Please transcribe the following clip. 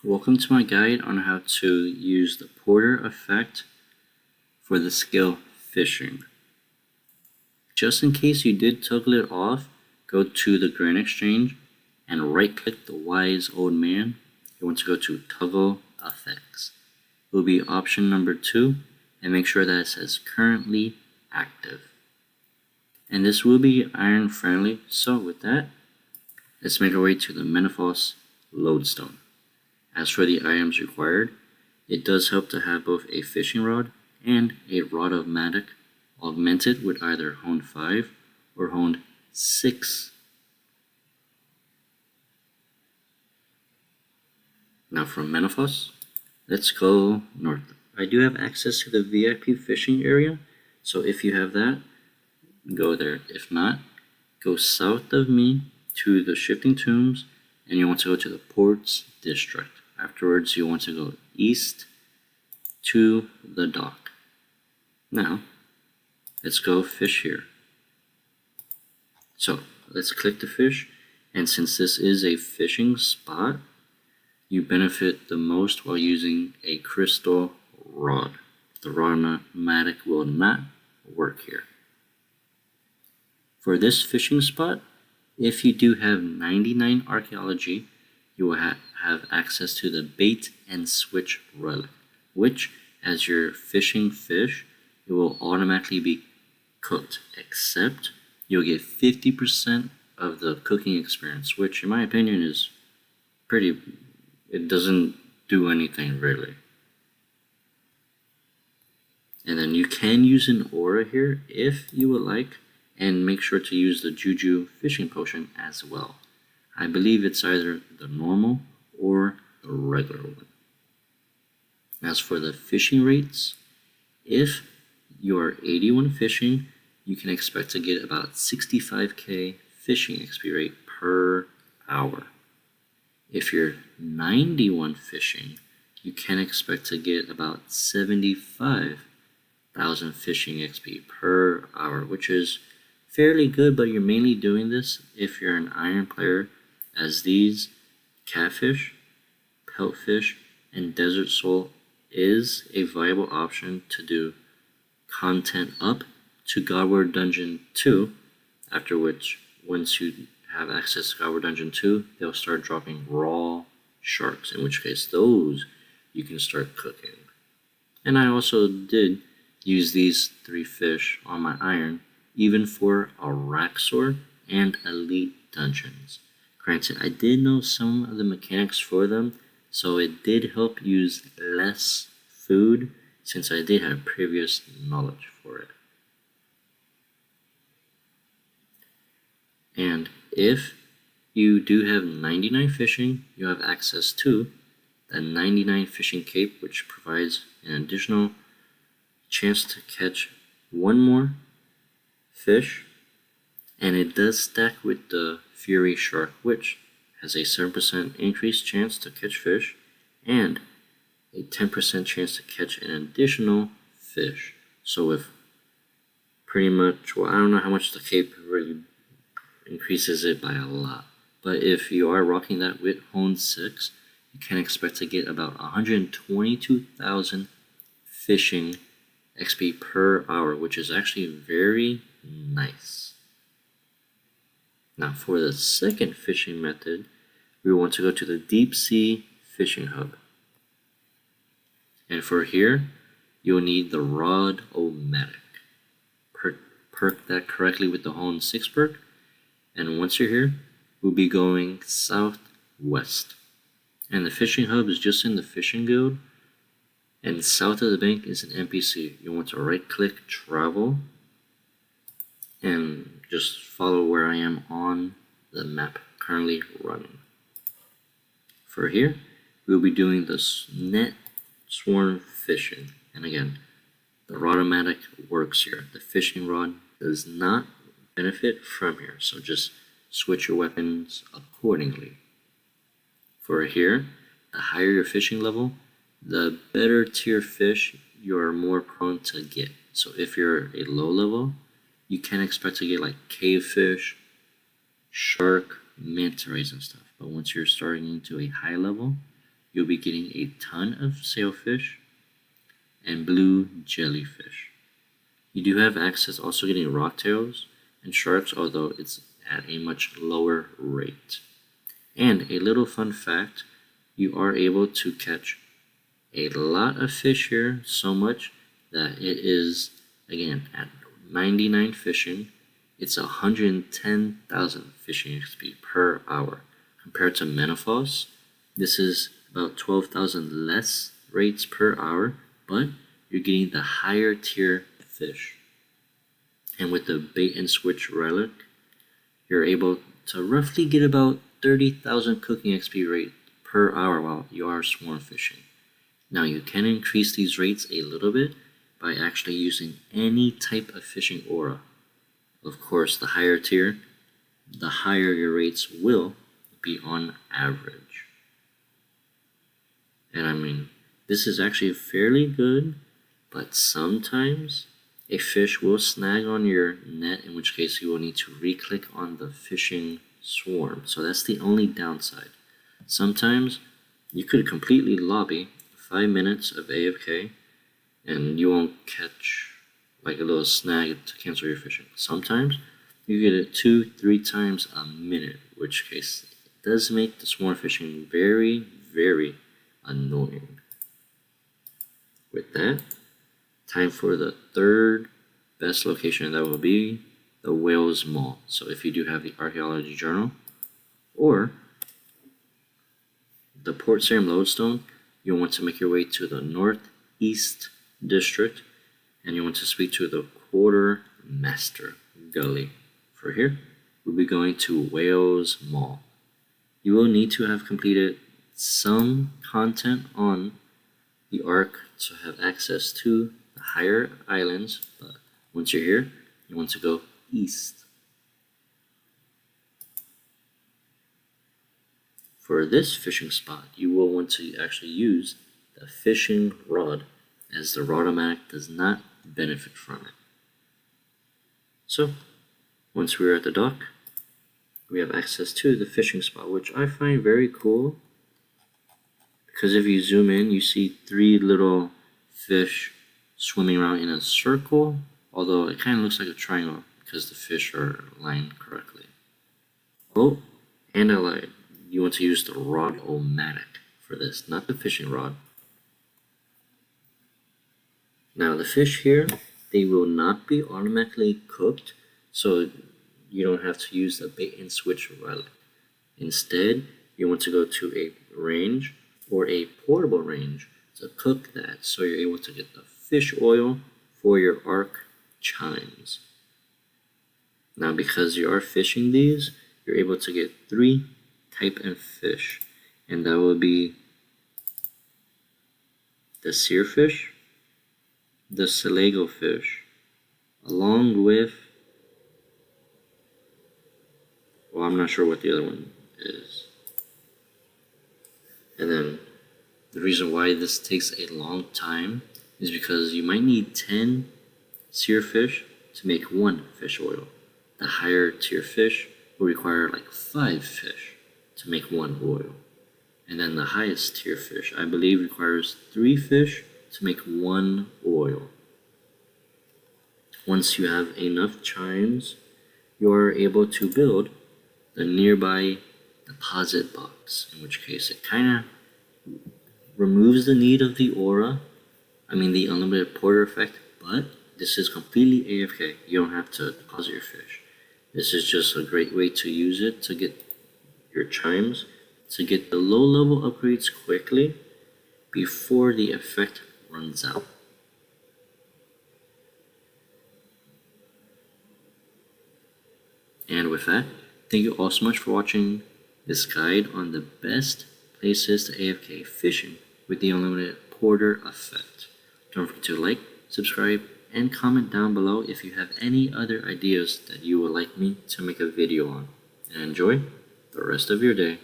Welcome to my guide on how to use the Porter effect for the skill fishing. Just in case you did toggle it off, go to the Grand Exchange and right click the wise old man. You want to go to toggle effects. It will be option number 2 and make sure that it says currently active. And this will be iron friendly, so with that, let's make our way to the Menaphos lodestone. As for the items required, it does help to have both a fishing rod and a rod-o-matic augmented with either honed 5 or honed 6. Now from Menaphos, let's go north. I do have access to the VIP fishing area, so if you have that, go there. If not, go south of me to the Shifting Tombs and you want to go to the Ports District. Afterwards, you want to go east to the dock. Now, let's go fish here. So, let's click the fish, and since this is a fishing spot, you benefit the most while using a crystal rod. The rod-o-matic will not work here. For this fishing spot, if you do have 99 archaeology, you will have access to the bait and switch relic, which, as you're fishing fish, it will automatically be cooked, except you'll get 50% of the cooking experience, which in my opinion is it doesn't do anything really. And then you can use an aura here if you would like, and make sure to use the Juju fishing potion as well. I believe it's either the normal or the regular one. As for the fishing rates, if you are 81 fishing, you can expect to get about 65k fishing XP rate per hour. If you're 91 fishing, you can expect to get about 75,000 fishing XP per hour, which is fairly good, but you're mainly doing this if you're an iron player, as these catfish, peltfish, and desert soul is a viable option to do content up to Godward Dungeon 2, after which, once you have access to Godward Dungeon 2, they'll start dropping raw sharks, in which case those you can start cooking. And I also did use these 3 fish on my iron, even for Araxor and Elite Dungeons. Granted, I did know some of the mechanics for them, so it did help use less food since I did have previous knowledge for it. And if you do have 99 fishing, you have access to the 99 fishing cape, which provides an additional chance to catch 1 more fish, and it does stack with the Fury Shark, which has a 7% increased chance to catch fish and a 10% chance to catch an additional fish. So if pretty much, well, I don't know how much the cape really increases it by a lot, but if you are rocking that with Hone 6, you can expect to get about 122,000 fishing XP per hour, which is actually very nice. Now for the second fishing method, we want to go to the Deep Sea Fishing Hub. And for here, you'll need the Rod-O-Matic. Perk that correctly with the Hone 6 perk, and once you're here, we'll be going southwest. And the fishing hub is just in the fishing guild, and south of the bank is an NPC. You want to right click travel and just follow where I am on the map currently running. For here, we'll be doing the net swarm fishing, and again, the rod-o-matic works here. The fishing rod does not benefit from here, so just switch your weapons accordingly. For here, the higher your fishing level, the better tier fish you're more prone to get. So if you're a low level, you can expect to get like cavefish, shark, manta rays and stuff. But once you're starting into a high level, you'll be getting a ton of sailfish and blue jellyfish. You do have access also getting rocktails and sharks, although it's at a much lower rate. And a little fun fact, you are able to catch a lot of fish here, so much that it is, again, at 99 fishing, it's 110,000 fishing XP per hour. Compared to Menaphos, this is about 12,000 less rates per hour, but you're getting the higher tier fish. And with the bait and switch relic, you're able to roughly get about 30,000 cooking XP rate per hour while you are swarm fishing. Now you can increase these rates a little bit by actually using any type of fishing aura. Of course, the higher tier, the higher your rates will be on average. And I mean, this is actually fairly good, but sometimes a fish will snag on your net, in which case you will need to re-click on the fishing swarm. So that's the only downside. Sometimes you could completely lobby 5 minutes of AFK and you won't catch like a little snag to cancel your fishing. Sometimes you get it 2-3 times a minute, which case it does make the swarm fishing very, very annoying. With that, time for the third best location, that will be the Whales Mall. So if you do have the archaeology journal or the Port Sarim lodestone, you'll want to make your way to the northeast district and you want to speak to the quartermaster gully. For here, we'll be going to Whales Mall. You will need to have completed some content on the Ark to have access to the higher islands, but once you're here, you want to go east. For this fishing spot, you will want to actually use the fishing rod, as the Rodomatic does not benefit from it. So, once we're at the dock, we have access to the fishing spot, which I find very cool, because if you zoom in, you see 3 little fish swimming around in a circle, although it kind of looks like a triangle because the fish are lined correctly. Oh, and I lied. You want to use the Rod-O-Matic for this, not the fishing rod. Now the fish here, they will not be automatically cooked, so you don't have to use the bait and switch relic. Instead, you want to go to a range or a portable range to cook that, so you're able to get the fish oil for your Ark chimes. Now because you are fishing these, you're able to get 3 type of fish, and that will be the seerfish, the Selago fish, along with, well, I'm not sure what the other one is. And then the reason why this takes a long time is because you might need 10 seerfish to make 1 fish oil. The higher tier fish will require like 5 fish to make 1 oil. And then the highest tier fish, I believe, requires 3 fish to make 1 oil. Once you have enough chimes, you are able to build the nearby deposit box, in which case it kind of removes the need of the aura, the unlimited porter effect, but this is completely AFK. You don't have to deposit your fish. This is just a great way to use it to get your chimes, to get the low level upgrades quickly before the effect runs out. And with that, thank you all so much for watching this guide on the best places to AFK fishing with the unlimited porter effect. Don't forget to like, subscribe, and comment down below if you have any other ideas that you would like me to make a video on. And enjoy the rest of your day.